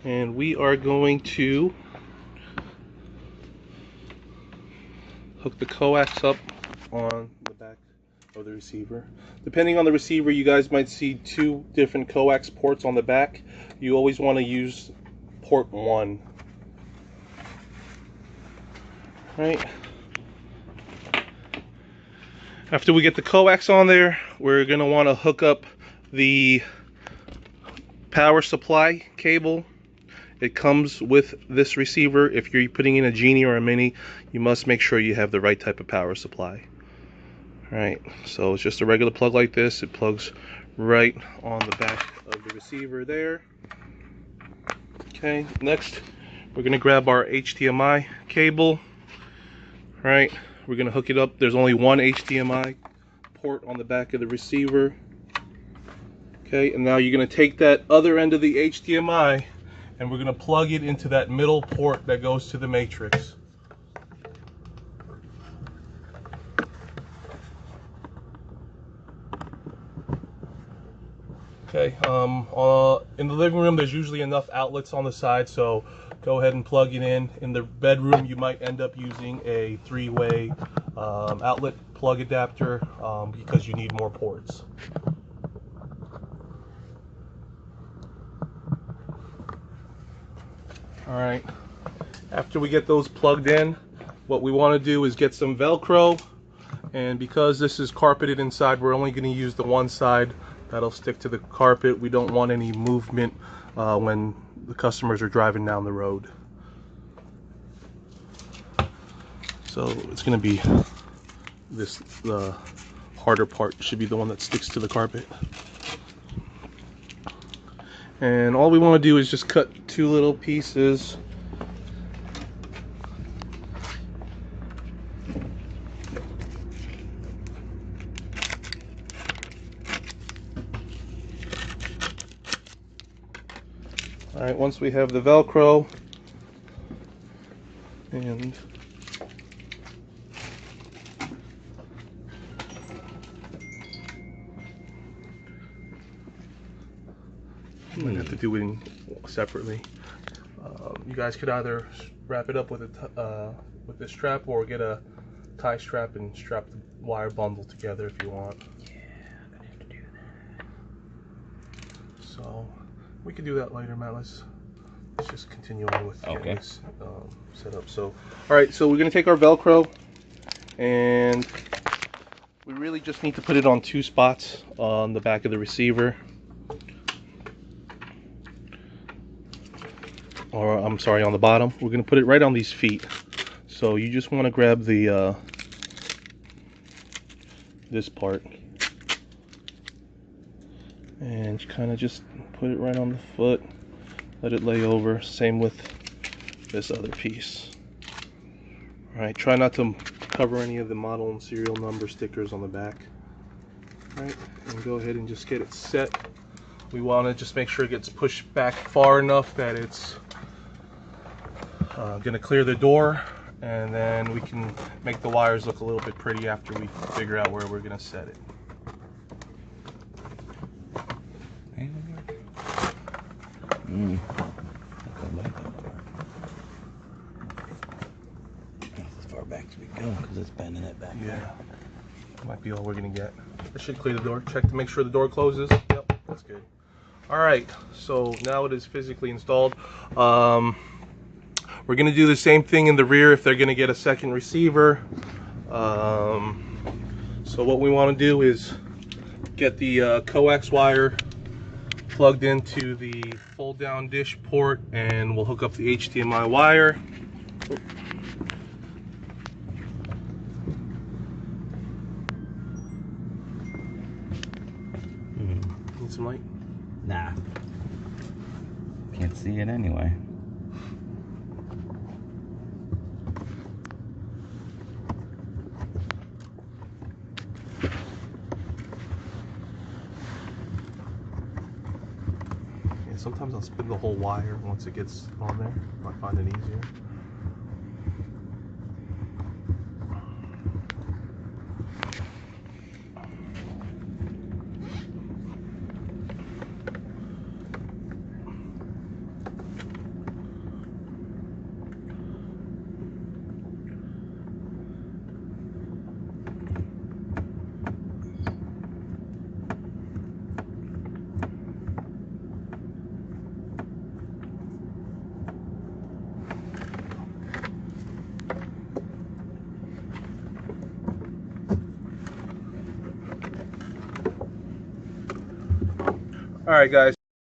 And we are going to hook the coax up on the back of the receiver. Depending on the receiver, you guys might see two different coax ports on the back. You always want to use port 1. Right. After we get the coax on there, we're going to want to hook up the power supply cable. It comes with this receiver. If you're putting in a Genie or a Mini, you must make sure you have the right type of power supply. All right, so it's just a regular plug like this. It plugs right on the back of the receiver there. Okay, next we're gonna grab our HDMI cable. All right, we're gonna hook it up. There's only one HDMI port on the back of the receiver. Okay, and now you're gonna take that other end of the HDMI and we're gonna plug it into that middle port that goes to the matrix. Okay, in the living room there's usually enough outlets on the side, so go ahead and plug it in. In the bedroom you might end up using a 3-way outlet plug adapter because you need more ports. Alright, after we get those plugged in, what we want to do is get some Velcro, and because this is carpeted inside, we're only going to use the one side that'll stick to the carpet. We don't want any movement when the customers are driving down the road. So it's going to be this, the harder part should be the one that sticks to the carpet. And all we want to do is just cut 2 little pieces. Alright, once we have the Velcro, and you might have to do it separately. You guys could either wrap it up with this strap or get a tie strap and strap the wire bundle together if you want. Yeah, I'm gonna have to do that. So we can do that later, Matt. Let's just continue on with getting this set up. So, all right, so we're gonna take our Velcro, and we really just need to put it on 2 spots on the back of the receiver. Or I'm sorry, on the bottom. We're gonna put it right on these feet. So you just want to grab the this part and kind of just put it right on the foot, let it lay over. Same with this other piece. All right, try not to cover any of the model and serial number stickers on the back. All right, and go ahead and just get it set. We want to just make sure it gets pushed back far enough that it's going to clear the door, and then we can make the wires look a little bit pretty after we figure out where we're going to set it. As far back as we go, because it's bending it back. Yeah, might be all we're going to get. That should clear the door. Check to make sure the door closes. Yep, that's good. All right, so now it is physically installed. We're going to do the same thing in the rear if they're going to get a second receiver. So what we want to do is get the coax wire plugged into the fold down dish port, and we'll hook up the HDMI wire. Need some light? Nah. Can't see it anyway. Yeah, sometimes I'll spin the whole wire once it gets on there. I find it easier. All right, guys.